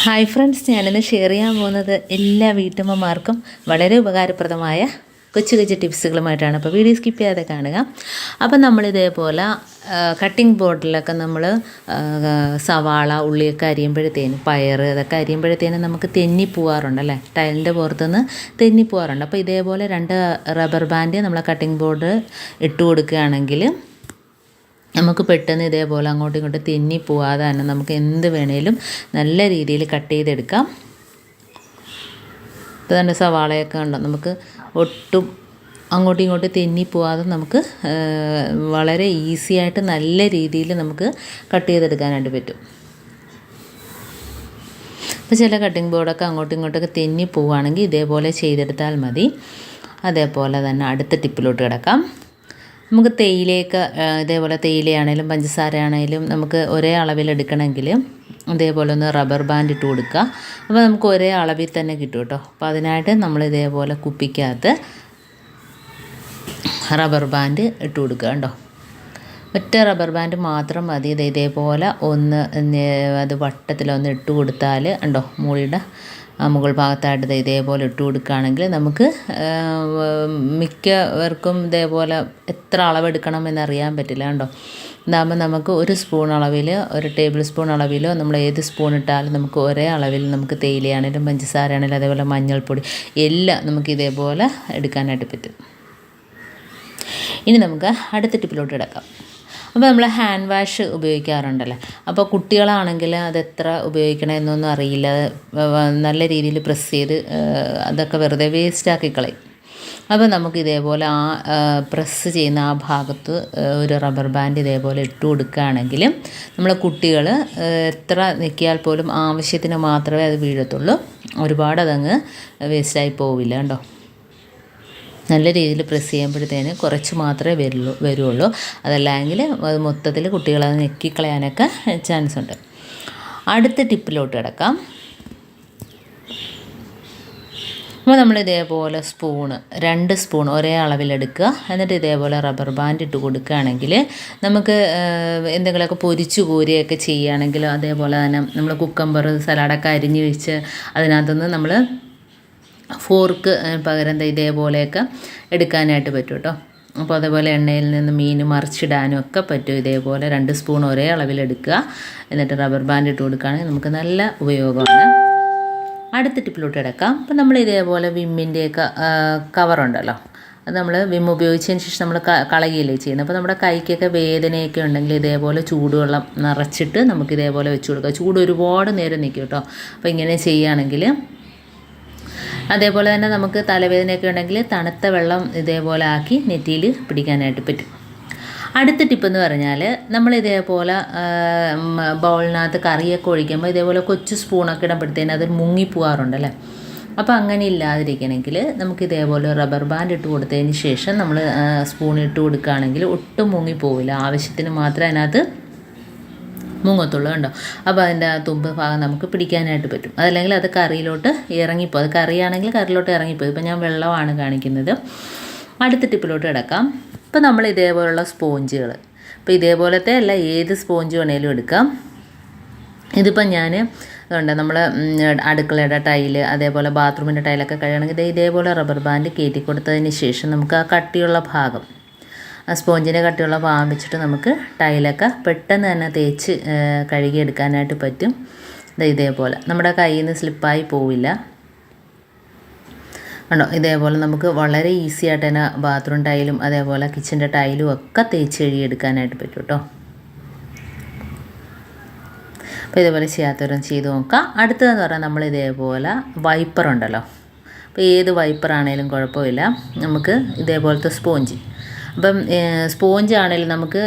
Hi friends, ഞാനിന്ന് share ചെയ്യാൻ പോകുന്നത് എല്ലാ വീട്ടമ്മമാർക്കും വളരെ ഉപകാരപ്രദമായ കൊച്ചു കൊച്ചു ടിപ്സുകളുമായിട്ടാണ്. അപ്പോൾ വീഡിയോ സ്കിപ്പ് ചെയ്യാതെ കാണുക. അപ്പോൾ നമ്മളിതേപോലെ കട്ടിംഗ് ബോർഡിലൊക്കെ നമ്മൾ സവാള ഉള്ളിയൊക്കെ അരിയുമ്പോഴത്തേനും പയർ അതൊക്കെ അരിയുമ്പോഴത്തേനും നമുക്ക് തെന്നിപ്പോവാറുണ്ടല്ലേ, ടൈലിൻ്റെ പുറത്തുനിന്ന് തെന്നിപ്പോവാറുണ്ട്. അപ്പോൾ ഇതേപോലെ 2 റബ്ബർ ബാൻഡ് നമ്മൾ കട്ടിംഗ് ബോർഡ് ഇട്ട് കൊടുക്കുകയാണെങ്കിൽ നമുക്ക് പെട്ടെന്ന് ഇതേപോലെ അങ്ങോട്ടും ഇങ്ങോട്ടും തെന്നി പോവാതെ തന്നെ നമുക്ക് എന്ത് വേണേലും നല്ല രീതിയിൽ കട്ട് ചെയ്തെടുക്കാം. ഇപ്പോൾ തന്നെ സവാളയൊക്കെ ഉണ്ടോ, നമുക്ക് ഒട്ടും അങ്ങോട്ടും ഇങ്ങോട്ടും തെന്നി പോവാതെ നമുക്ക് വളരെ ഈസി ആയിട്ട് നല്ല രീതിയിൽ നമുക്ക് കട്ട് ചെയ്തെടുക്കാനായിട്ട് പറ്റും. അപ്പോൾ ചില കട്ടിംഗ് ബോർഡൊക്കെ അങ്ങോട്ടും ഇങ്ങോട്ടൊക്കെ തെന്നി പോവുകയാണെങ്കിൽ ഇതേപോലെ ചെയ്തെടുത്താൽ മതി. അതേപോലെ തന്നെ അടുത്ത ടിപ്പിലോട്ട് കിടക്കാം. നമുക്ക് തേയിലയൊക്കെ ഇതേപോലെ തേയിലയാണേലും പഞ്ചസാരയാണേലും നമുക്ക് ഒരേ അളവിലെടുക്കണമെങ്കിൽ ഇതേപോലെ ഒന്ന് റബ്ബർ ബാൻഡ് ഇട്ട് കൊടുക്കുക. അപ്പോൾ നമുക്ക് ഒരേ അളവിൽ തന്നെ കിട്ടും കേട്ടോ. അപ്പോൾ അതിനായിട്ട് നമ്മൾ ഇതേപോലെ കുപ്പിക്കകത്ത് റബ്ബർ ബാൻഡ് ഇട്ട് കൊടുക്കുക കേട്ടോ. ഒറ്റ റബ്ബർ ബാൻഡ് മാത്രം മതി. ഇതേപോലെ ഒന്ന് അത് വട്ടത്തിലൊന്ന് ഇട്ട് കൊടുത്താൽ ഉണ്ടോ, മൂടിയുടെ മുകൾ ഭാഗത്തായിട്ട് ഇതേപോലെ ഇട്ട് കൊടുക്കുകയാണെങ്കിൽ നമുക്ക് മിക്കവർക്കും ഇതേപോലെ എത്ര അളവെടുക്കണം എന്നറിയാൻ പറ്റില്ല കേട്ടോ. ഇതാകുമ്പോൾ നമുക്ക് ഒരു സ്പൂൺ അളവിൽ, ഒരു ടേബിൾ സ്പൂൺ അളവിലോ നമ്മൾ ഏത് സ്പൂൺ ഇട്ടാലും നമുക്ക് ഒരേ അളവിൽ നമുക്ക് തേയിലയാണെങ്കിലും പഞ്ചസാരയാണെങ്കിലും അതേപോലെ മഞ്ഞൾപ്പൊടി എല്ലാം നമുക്ക് ഇതേപോലെ എടുക്കാനായിട്ട് പറ്റും. ഇനി നമുക്ക് അടുത്ത ടിപ്പിലോട്ട് കിടക്കാം. അപ്പോൾ നമ്മൾ ഹാൻഡ് വാഷ് ഉപയോഗിക്കാറുണ്ടല്ലേ. അപ്പോൾ കുട്ടികളാണെങ്കിൽ അതെത്ര ഉപയോഗിക്കണമെന്നൊന്നും അറിയില്ല, നല്ല രീതിയിൽ പ്രസ് ചെയ്ത് അതൊക്കെ വെറുതെ വേസ്റ്റാക്കി കളയും. അപ്പോൾ നമുക്ക് ഇതേപോലെ പ്രസ് ചെയ്യുന്ന ആ ഭാഗത്ത് ഒരു റബ്ബർ ബാൻഡ് ഇതേപോലെ ഇട്ട് കൊടുക്കുകയാണെങ്കിൽ നമ്മളെ കുട്ടികൾ എത്ര നിൽക്കിയാൽ പോലും ആവശ്യത്തിന് മാത്രമേ അത് വീഴത്തുള്ളൂ, ഒരുപാട് അതങ്ങ് വേസ്റ്റായി പോവില്ല കേട്ടോ. നല്ല രീതിയിൽ പ്രസ് ചെയ്യുമ്പോഴത്തേന് കുറച്ച് മാത്രമേ വരുള്ളൂ. അതല്ലെങ്കിൽ അത് മൊത്തത്തിൽ കുട്ടികളത് ഞെക്കിക്കളയാനൊക്കെ ചാൻസ് ഉണ്ട്. അടുത്ത ടിപ്പിലോട്ട് കിടക്കാം. അപ്പോൾ നമ്മൾ ഇതേപോലെ 2 സ്പൂൺ ഒരേ അളവിലെടുക്കുക. എന്നിട്ട് ഇതേപോലെ റബ്ബർ ബാൻഡ് ഇട്ട് കൊടുക്കുകയാണെങ്കിൽ നമുക്ക് എന്തെങ്കിലുമൊക്കെ പൊരിച്ചു കോരിയൊക്കെ ചെയ്യുകയാണെങ്കിലും അതേപോലെ തന്നെ നമ്മൾ കുക്കമ്പർ സലാഡൊക്കെ അരിഞ്ഞ് വെച്ച് അതിനകത്തുനിന്ന് നമ്മൾ ഫോർക്ക് പകരം ഇതേപോലെയൊക്കെ എടുക്കാനായിട്ട് പറ്റും കേട്ടോ. അപ്പോൾ അതേപോലെ എണ്ണയിൽ നിന്ന് മീൻ മറിച്ചിടാനും ഒക്കെ പറ്റും. ഇതേപോലെ 2 സ്പൂൺ ഒരേ അളവിലെടുക്കുക, എന്നിട്ട് റബ്ബർ ബാൻഡ് ഇട്ട് കൊടുക്കുകയാണെങ്കിൽ നമുക്ക് നല്ല ഉപയോഗമാണ്. അടുത്ത ടിപ്പിലോട്ട് കിടക്കാം. അപ്പോൾ നമ്മൾ ഇതേപോലെ വിമ്മിൻ്റെയൊക്കെ കവറുണ്ടല്ലോ, അത് നമ്മൾ വിം ഉപയോഗിച്ചതിന് ശേഷം നമ്മൾ കളയുകയല്ലേ ചെയ്യുന്നത്. അപ്പോൾ നമ്മുടെ കൈക്കൊക്കെ വേദനയൊക്കെ ഉണ്ടെങ്കിൽ ഇതേപോലെ ചൂടുവെള്ളം നിറച്ചിട്ട് നമുക്ക് ഇതേപോലെ വെച്ച് കൊടുക്കുക. ചൂട് ഒരുപാട് നേരം നിൽക്കും കേട്ടോ. അപ്പോൾ ഇങ്ങനെ ചെയ്യുകയാണെങ്കിൽ അതേപോലെ തന്നെ നമുക്ക് തലവേദനയൊക്കെ ഉണ്ടെങ്കിൽ തണുത്ത വെള്ളം ഇതേപോലെ ആക്കി നെറ്റിയിൽ പിടിക്കാനായിട്ട് പറ്റും. അടുത്ത ടിപ്പെന്ന് പറഞ്ഞാൽ നമ്മൾ ഇതേപോലെ ബൗളിനകത്ത് കറിയൊക്കെ ഒഴിക്കുമ്പോൾ ഇതേപോലെ കൊച്ചു സ്പൂണൊക്കെ ഇടുമ്പോഴത്തേന് അത് മുങ്ങിപ്പോവാറുണ്ടല്ലേ. അപ്പോൾ അങ്ങനെ ഇല്ലാതിരിക്കണമെങ്കിൽ നമുക്ക് ഇതേപോലെ റബ്ബർ ബാൻഡ് ഇട്ട് കൊടുത്തതിന് ശേഷം നമ്മൾ സ്പൂൺ ഇട്ട് കൊടുക്കുകയാണെങ്കിൽ ഒട്ടും മുങ്ങിപ്പോവില്ല, ആവശ്യത്തിന് മാത്രമേ അതിനകത്ത് മുങ്ങത്തുള്ളൂ കണ്ടോ. അപ്പോൾ അതിൻ്റെ തുമ്പ് ഭാഗം നമുക്ക് പിടിക്കാനായിട്ട് പറ്റും. അതല്ലെങ്കിൽ അത് കറിയിലോട്ട് ഇറങ്ങിപ്പോകും. അത് കറിയാണെങ്കിൽ കറിയിലോട്ട് ഇറങ്ങിപ്പോകും. ഇപ്പോൾ ഞാൻ വെള്ളമാണ് കാണിക്കുന്നത്. അടുത്ത ടിപ്പിലോട്ട് കിടക്കാം. ഇപ്പോൾ നമ്മൾ ഇതേപോലുള്ള സ്പോഞ്ചുകൾ, ഇപ്പോൾ ഇതേപോലത്തെ അല്ല ഏത് സ്പോഞ്ച് വേണേലും എടുക്കാം. ഇതിപ്പോൾ ഞാൻ അതുകൊണ്ട് നമ്മൾ അടുക്കളയുടെ ടൈല് അതേപോലെ ബാത്റൂമിൻ്റെ ടൈലൊക്കെ കഴിയണമെങ്കിൽ ഇതേപോലെ റബ്ബർ ബാൻഡ് കയറ്റി കൊടുത്തതിന് ശേഷം നമുക്ക് ആ കട്ടിയുള്ള ഭാഗം, ആ സ്പോഞ്ചിൻ്റെ കട്ടിയുള്ള ഭാഗം വെച്ചിട്ട് നമുക്ക് ടൈലൊക്കെ പെട്ടെന്ന് തന്നെ തേച്ച് കഴുകിയെടുക്കാനായിട്ട് പറ്റും. ഇതേപോലെ നമ്മുടെ കയ്യിൽ നിന്ന് സ്ലിപ്പായി പോവില്ല കണ്ടോ. ഇതേപോലെ നമുക്ക് വളരെ ഈസി ആയിട്ട് തന്നെ ബാത്റൂം ടൈലും അതേപോലെ കിച്ചൻ്റെ ടൈലും ഒക്കെ തേച്ച് കഴുകിയെടുക്കാനായിട്ട് പറ്റും കേട്ടോ. അപ്പോൾ ഇതേപോലെ ചെയ്യാത്തവരും ചെയ്ത് നോക്കാം. അടുത്തതെന്ന് പറഞ്ഞാൽ നമ്മൾ ഇതേപോലെ വൈപ്പറുണ്ടല്ലോ, അപ്പോൾ ഏത് വൈപ്പറാണേലും കുഴപ്പമില്ല, നമുക്ക് ഇതേപോലത്തെ സ്പോഞ്ച്. അപ്പം സ്പോഞ്ച് ആണെങ്കിലും നമുക്ക്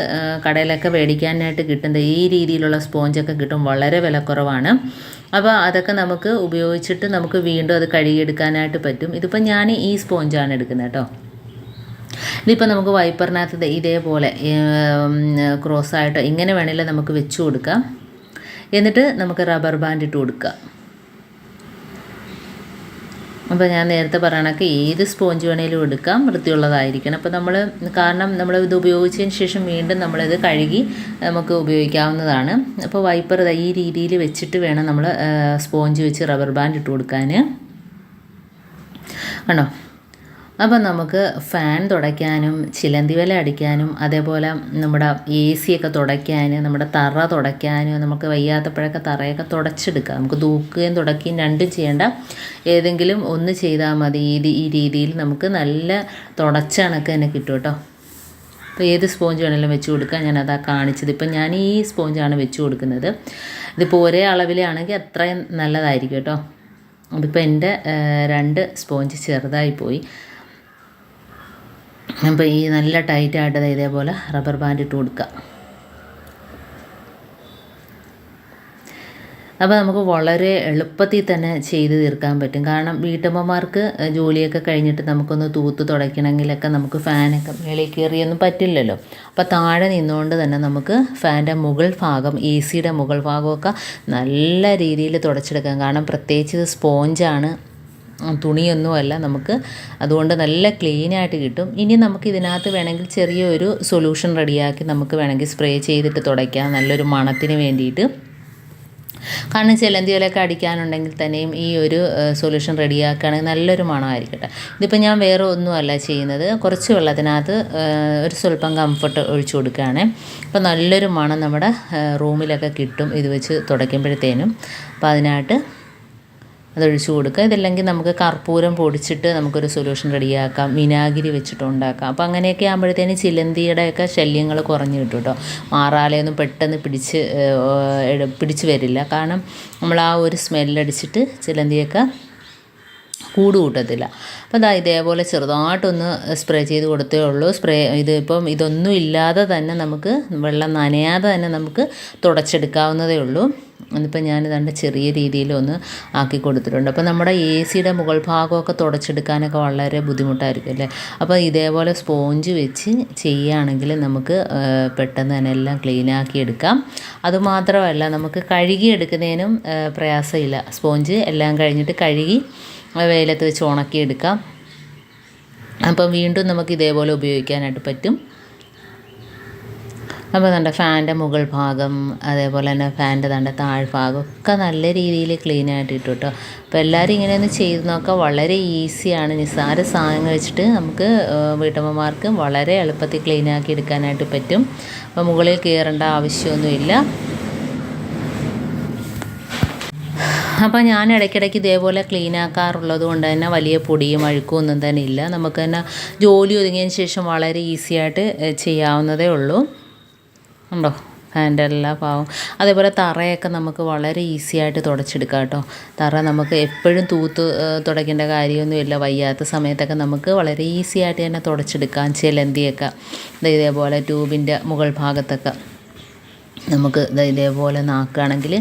കടയിലൊക്കെ മേടിക്കാനായിട്ട് കിട്ടുന്നത് ഈ രീതിയിലുള്ള സ്പോഞ്ചൊക്കെ കിട്ടും, വളരെ വിലക്കുറവാണ്. അപ്പോൾ അതൊക്കെ നമുക്ക് ഉപയോഗിച്ചിട്ട് നമുക്ക് വീണ്ടും അത് കഴുകിയെടുക്കാനായിട്ട് പറ്റും. ഇതിപ്പോൾ ഞാൻ ഈ സ്പോഞ്ചാണ് എടുക്കുന്നത് കേട്ടോ. ഇതിപ്പോൾ നമുക്ക് വൈപ്പറിനകത്ത് ഇതേപോലെ ക്രോസായിട്ട് ഇങ്ങനെ വേണമെങ്കിൽ നമുക്ക് വെച്ച് കൊടുക്കാം. എന്നിട്ട് നമുക്ക് റബ്ബർ ബാൻഡ് ഇട്ട് കൊടുക്കുക. അപ്പോൾ ഞാൻ നേരത്തെ പറയണക്ക് ഏത് സ്പോഞ്ച് വേണേലും എടുക്കാം, വൃത്തിയുള്ളതായിരിക്കണം. അപ്പോൾ കാരണം നമ്മൾ ഇത് ഉപയോഗിച്ചതിന് ശേഷം വീണ്ടും നമ്മളിത് കഴുകി നമുക്ക് ഉപയോഗിക്കാവുന്നതാണ്. അപ്പോൾ വൈപ്പർ ഈ രീതിയിൽ വെച്ചിട്ട് വേണം നമ്മൾ സ്പോഞ്ച് വെച്ച് റബ്ബർ ബാൻഡ് ഇട്ട് കൊടുക്കാൻ. കണ്ടോ? അപ്പം നമുക്ക് ഫാൻ തുടയ്ക്കാനും ചിലന്തി വല അടിക്കാനും അതേപോലെ നമ്മുടെ AC ഒക്കെ തുടയ്ക്കാൻ, നമ്മുടെ തറ തുടയ്ക്കാനും, നമുക്ക് വയ്യാത്തപ്പോഴൊക്കെ തറയൊക്കെ തുടച്ചെടുക്കാം. നമുക്ക് തൂക്കുകയും തുടയ്ക്കുകയും രണ്ടും ചെയ്യേണ്ട, ഏതെങ്കിലും ഒന്ന് ചെയ്താൽ മതി. ഈ രീതിയിൽ നമുക്ക് നല്ല തുടച്ച കണക്ക് തന്നെ കിട്ടും കേട്ടോ. അപ്പോൾ ഏത് സ്പോഞ്ച് വേണമെങ്കിലും വെച്ച് കൊടുക്കാം. ഞാനതാ കാണിച്ചത്. ഇപ്പം ഞാൻ ഈ സ്പോഞ്ചാണ് വെച്ച് കൊടുക്കുന്നത്. ഇതിപ്പോൾ ഒരേ അളവിലാണെങ്കിൽ അത്രയും നല്ലതായിരിക്കും കേട്ടോ. അതിപ്പോൾ എൻ്റെ 2 സ്പോഞ്ച് ചെറുതായിപ്പോയി. അപ്പോൾ ഈ നല്ല ടൈറ്റായിട്ട് ഇതേപോലെ റബ്ബർ ബാൻഡ് ഇട്ട് കൊടുക്കുക. അപ്പോൾ നമുക്ക് വളരെ എളുപ്പത്തിൽ തന്നെ ചെയ്ത് തീർക്കാൻ പറ്റും. കാരണം വീട്ടമ്മമാർക്ക് ജോലിയൊക്കെ കഴിഞ്ഞിട്ട് നമുക്കൊന്ന് തൂത്ത് തുടയ്ക്കണമെങ്കിലൊക്കെ നമുക്ക് ഫാനൊക്കെ മേളിൽ കയറിയൊന്നും പറ്റില്ലല്ലോ. അപ്പോൾ താഴെ നിന്നുകൊണ്ട് തന്നെ നമുക്ക് ഫാൻ്റെ മുകൾ ഭാഗം, AC-യുടെ മുകൾ ഭാഗമൊക്കെ നല്ല രീതിയിൽ തുടച്ചെടുക്കാം. കാരണം പ്രത്യേകിച്ച് ഇത് സ്പോഞ്ചാണ്, തുണിയൊന്നുമല്ല. നമുക്ക് അതുകൊണ്ട് നല്ല ക്ലീനായിട്ട് കിട്ടും. ഇനി നമുക്ക് ഇതിനകത്ത് വേണമെങ്കിൽ ചെറിയൊരു സൊല്യൂഷൻ റെഡിയാക്കി നമുക്ക് വേണമെങ്കിൽ സ്പ്രേ ചെയ്തിട്ട് തുടയ്ക്കാം, നല്ലൊരു മണത്തിന് വേണ്ടിയിട്ട്. കാരണം ചിലന്തി വലയൊക്കെ അടിക്കാനുണ്ടെങ്കിൽ തന്നെയും ഈ ഒരു സൊല്യൂഷൻ റെഡിയാക്കുകയാണെങ്കിൽ നല്ലൊരു മണമായിരിക്കട്ടെ. ഇതിപ്പോൾ ഞാൻ വേറെ ഒന്നുമല്ല ചെയ്യുന്നത്, കുറച്ച് വെള്ളത്തിനകത്ത് ഒരു സ്വല്പം കംഫർട്ട് ഒഴിച്ചു കൊടുക്കുകയാണ്. അപ്പോൾ നല്ലൊരു മണം നമ്മുടെ റൂമിലൊക്കെ കിട്ടും ഇത് വെച്ച് തുടയ്ക്കുമ്പോഴത്തേനും. അപ്പോൾ അതിനായിട്ട് അതൊഴിച്ച് കൊടുക്കുക. ഇതല്ലെങ്കിൽ നമുക്ക് കർപ്പൂരം പൊടിച്ചിട്ട് നമുക്കൊരു സൊല്യൂഷൻ റെഡിയാക്കാം, വിനാഗിരി വെച്ചിട്ട് ഉണ്ടാക്കാം. അപ്പോൾ അങ്ങനെയൊക്കെ ആകുമ്പോഴത്തേന് ചിലന്തിയുടെയൊക്കെ ശല്യങ്ങൾ കുറഞ്ഞ് കിട്ടും കേട്ടോ. മാറാലയൊന്നും പെട്ടെന്ന് പിടിച്ച് വരില്ല. കാരണം നമ്മൾ ആ ഒരു സ്മെല്ലടിച്ചിട്ട് ചിലന്തിയൊക്കെ കൂട് കൂട്ടത്തില്ല. അപ്പോൾ ഇതേപോലെ ചെറുതായിട്ടൊന്ന് സ്പ്രേ ചെയ്ത് കൊടുത്തേ ഉള്ളൂ. ഇതൊന്നും ഇല്ലാതെ തന്നെ നമുക്ക് വെള്ളം നനയാതെ തന്നെ നമുക്ക് തുടച്ചെടുക്കാവുന്നതേ ഉള്ളൂ. എന്നിപ്പോൾ ഞാനിതാണ്ട് ചെറിയ രീതിയിലൊന്ന് ആക്കി കൊടുത്തിട്ടുണ്ട്. അപ്പോൾ നമ്മുടെ AC-യുടെ മുകൾ ഭാഗമൊക്കെ തുടച്ചെടുക്കാനൊക്കെ വളരെ ബുദ്ധിമുട്ടായിരിക്കും അല്ലേ. അപ്പോൾ ഇതേപോലെ സ്പോഞ്ച് വെച്ച് ചെയ്യുകയാണെങ്കിൽ നമുക്ക് പെട്ടെന്ന് തന്നെ എല്ലാം ക്ലീനാക്കി എടുക്കാം. അതുമാത്രമല്ല നമുക്ക് കഴുകിയെടുക്കുന്നതിനും പ്രയാസമില്ല. സ്പോഞ്ച് എല്ലാം കഴിഞ്ഞിട്ട് കഴുകി വെയിലത്ത് വെച്ച് ഉണക്കിയെടുക്കാം. അപ്പം വീണ്ടും നമുക്ക് ഇതേപോലെ ഉപയോഗിക്കാനായിട്ട് പറ്റും. അപ്പോൾ നമ്മുടെ ഫാൻ്റെ മുകൾ ഭാഗം അതേപോലെ തന്നെ ഫാൻ്റെ താഴ്ഭാഗം ഒക്കെ നല്ല രീതിയിൽ ക്ലീനായിട്ട് ഇട്ടു കേട്ടോ. അപ്പോൾ എല്ലാവരും ഇങ്ങനെയൊന്ന് ചെയ്ത് നോക്കുക. വളരെ ഈസിയാണ്. നിസ്സാര സാധനങ്ങൾ വെച്ചിട്ട് നമുക്ക് വീട്ടമ്മമാർക്ക് വളരെ എളുപ്പത്തിൽ ക്ലീനാക്കി എടുക്കാനായിട്ട് പറ്റും. അപ്പോൾ മുകളിൽ കയറേണ്ട ആവശ്യമൊന്നുമില്ല. അപ്പോൾ ഞാൻ ഇടയ്ക്കിടയ്ക്ക് ഇതേപോലെ ക്ലീൻ ആക്കാറുള്ളത് കൊണ്ട് തന്നെ വലിയ പൊടിയും അഴുക്കും ഒന്നും തന്നെ ഇല്ല. നമുക്ക് തന്നെ ജോലി ഒതുങ്ങിയതിന് ശേഷം വളരെ ഈസി ആയിട്ട് ചെയ്യാവുന്നതേ ഉള്ളൂ. ഉണ്ടോ ഫാൻ്റെ എല്ലാ ഭാഗവും. അതേപോലെ തറയൊക്കെ നമുക്ക് വളരെ ഈസി ആയിട്ട് തുടച്ചെടുക്കാം കേട്ടോ. തറ നമുക്ക് എപ്പോഴും തുടയ്ക്കേണ്ട കാര്യമൊന്നുമില്ല. വയ്യാത്ത സമയത്തൊക്കെ നമുക്ക് വളരെ ഈസി ആയിട്ട് തന്നെ തുടച്ചെടുക്കാം. ചിലന്തിയൊക്കെ ഇതേപോലെ ട്യൂബിൻ്റെ മുകൾ ഭാഗത്തൊക്കെ നമുക്ക് ഇതേപോലെ നാക്കുകയാണെങ്കിൽ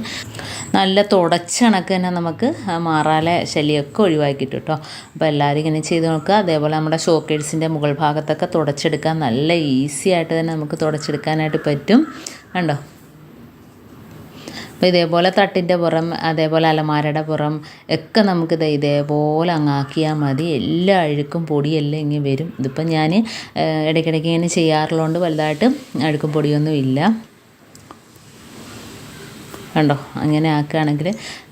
നല്ല തുടച്ച കണക്ക് തന്നെ നമുക്ക് മാറാല ശല്യമൊക്കെ ഒഴിവാക്കിയിട്ട് കേട്ടോ. അപ്പോൾ എല്ലാവരും ഇങ്ങനെ ചെയ്ത് നോക്കുക. അതേപോലെ നമ്മുടെ ഷോക്കേഴ്സിൻ്റെ മുകൾ ഭാഗത്തൊക്കെ തുടച്ചെടുക്കാൻ നല്ല ഈസി ആയിട്ട് തന്നെ നമുക്ക് തുടച്ചെടുക്കാനായിട്ട് പറ്റും. കണ്ടോ? അപ്പോൾ ഇതേപോലെ തട്ടിൻ്റെ പുറം അതേപോലെ അലമാരയുടെ പുറം ഒക്കെ നമുക്ക് ഇതേപോലെ അങ്ങാക്കിയാൽ മതി. എല്ലാ അഴുക്കും പൊടിയെല്ലാം ഇങ്ങനെ വരും. ഇതിപ്പോൾ ഞാൻ ഇടയ്ക്കിടയ്ക്ക് ഇങ്ങനെ ചെയ്യാറുള്ളതുകൊണ്ട് വലുതായിട്ട് അഴുക്കും പൊടിയൊന്നും ഇല്ല. കണ്ടോ? അങ്ങനെ ആക്കുകയാണെങ്കിൽ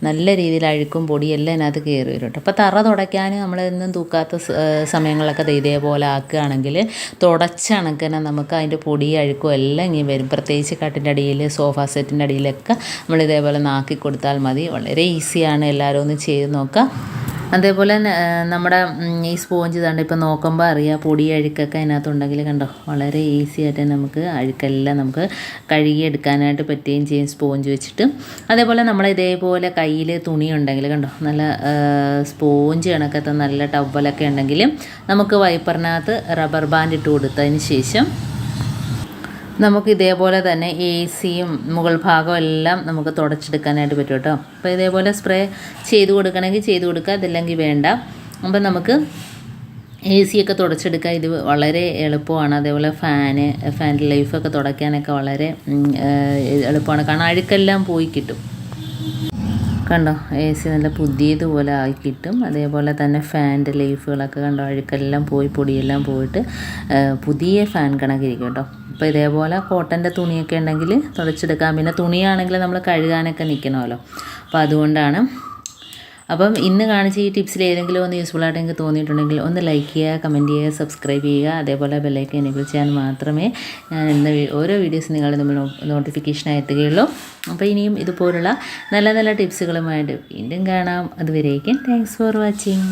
നല്ല രീതിയിൽ അഴുക്കും പൊടിയെല്ലാം അതിനകത്ത് കയറി വരും കേട്ടോ. അപ്പോൾ തറ തുടയ്ക്കാൻ നമ്മളെന്നും തൂക്കാത്ത സമയങ്ങളൊക്കെ ഇതേപോലെ ആക്കുകയാണെങ്കിൽ തുടച്ച കണക്ക് തന്നെ നമുക്ക് അതിൻ്റെ പൊടി അഴുക്കും എല്ലാം ഇങ്ങനെ വരും. പ്രത്യേകിച്ച് കട്ടിൻ്റെ അടിയിൽ സോഫ സെറ്റിൻ്റെ അടിയിലൊക്കെ നമ്മൾ ഇതേപോലെ നാക്കി കൊടുത്താൽ മതി. വളരെ ഈസിയാണ്. എല്ലാവരും ഒന്ന് ചെയ്ത് നോക്കാം. അതേപോലെ നമ്മുടെ ഈ സ്പോഞ്ച് ഇതാണ്ട് ഇപ്പോൾ നോക്കുമ്പോൾ അറിയാം പൊടി അഴുക്കൊക്കെ അതിനകത്തുണ്ടെങ്കിൽ കണ്ടോ വളരെ ഈസി ആയിട്ട് നമുക്ക് അഴുക്കെല്ലാം നമുക്ക് കഴുകിയെടുക്കാനായിട്ട് പറ്റുകയും ചെയ്യും സ്പോഞ്ച് വെച്ചിട്ട്. അതേപോലെ നമ്മൾ ഇതേപോലെ കയ്യിൽ തുണി ഉണ്ടെങ്കിൽ കണ്ടോ നല്ല സ്പോഞ്ച് കണക്കത്തെ നല്ല ടവലൊക്കെ ഉണ്ടെങ്കിൽ നമുക്ക് വൈപ്പറിനകത്ത് റബ്ബർ ബാൻഡ് ഇട്ട് കൊടുത്തതിന് ശേഷം നമുക്ക് ഇതേപോലെ തന്നെ AC-യും മുകൾ ഭാഗവും എല്ലാം നമുക്ക് തുടച്ചെടുക്കാനായിട്ട് പറ്റും കേട്ടോ. അപ്പോൾ ഇതേപോലെ സ്പ്രേ ചെയ്ത് കൊടുക്കണമെങ്കിൽ ചെയ്ത് കൊടുക്കുക, അതില്ലെങ്കിൽ വേണ്ട. അപ്പം നമുക്ക് AC-യൊക്കെ തുടച്ചെടുക്കുക. ഇത് വളരെ എളുപ്പമാണ്. അതേപോലെ ഫാൻ്റെ ലൈഫൊക്കെ തുടയ്ക്കാനൊക്കെ വളരെ എളുപ്പമാണ്. കാരണം അഴുക്കെല്ലാം പോയി കിട്ടും. കണ്ടോ AC നല്ല പുതിയതുപോലെ ആയി കിട്ടും. അതേപോലെ തന്നെ ഫാനിൻ്റെ ലീഫുകളൊക്കെ കണ്ടോ അഴുക്കെല്ലാം പോയി പൊടിയെല്ലാം പോയിട്ട് പുതിയ ഫാൻ കണക്കിരിക്കും കേട്ടോ. അപ്പോൾ ഇതേപോലെ കോട്ടൻ്റെ തുണിയൊക്കെ ഉണ്ടെങ്കിൽ തുടച്ചെടുക്കാം. പിന്നെ തുണിയാണെങ്കിൽ നമ്മൾ കഴുകാനൊക്കെ നിൽക്കണമല്ലോ, അപ്പോൾ അതുകൊണ്ടാണ്. അപ്പം ഇന്ന് കാണിച്ച ഈ ടിപ്സിൽ ഏതെങ്കിലും ഒന്ന് യൂസ്ഫുൾ ആയിട്ട് എനിക്ക് തോന്നിയിട്ടുണ്ടെങ്കിൽ ഒന്ന് ലൈക്ക് ചെയ്യുക, കമൻറ്റ് ചെയ്യുക, സബ്സ്ക്രൈബ് ചെയ്യുക. അതേപോലെ ബെല്ലൈക്കൻ എനേബിൾ ചെയ്യാൻ മാത്രമേ ഞാൻ ഇന്ന് ഓരോ വീഡിയോസ് നിങ്ങളുടെ നമ്മൾ നോട്ടിഫിക്കേഷനായി എത്തുകയുള്ളൂ. അപ്പോൾ ഇനിയും ഇതുപോലുള്ള നല്ല നല്ല ടിപ്സുകളുമായിട്ട് വീണ്ടും കാണാം. അതുവരേക്കും താങ്ക്സ് ഫോർ വാച്ചിങ്.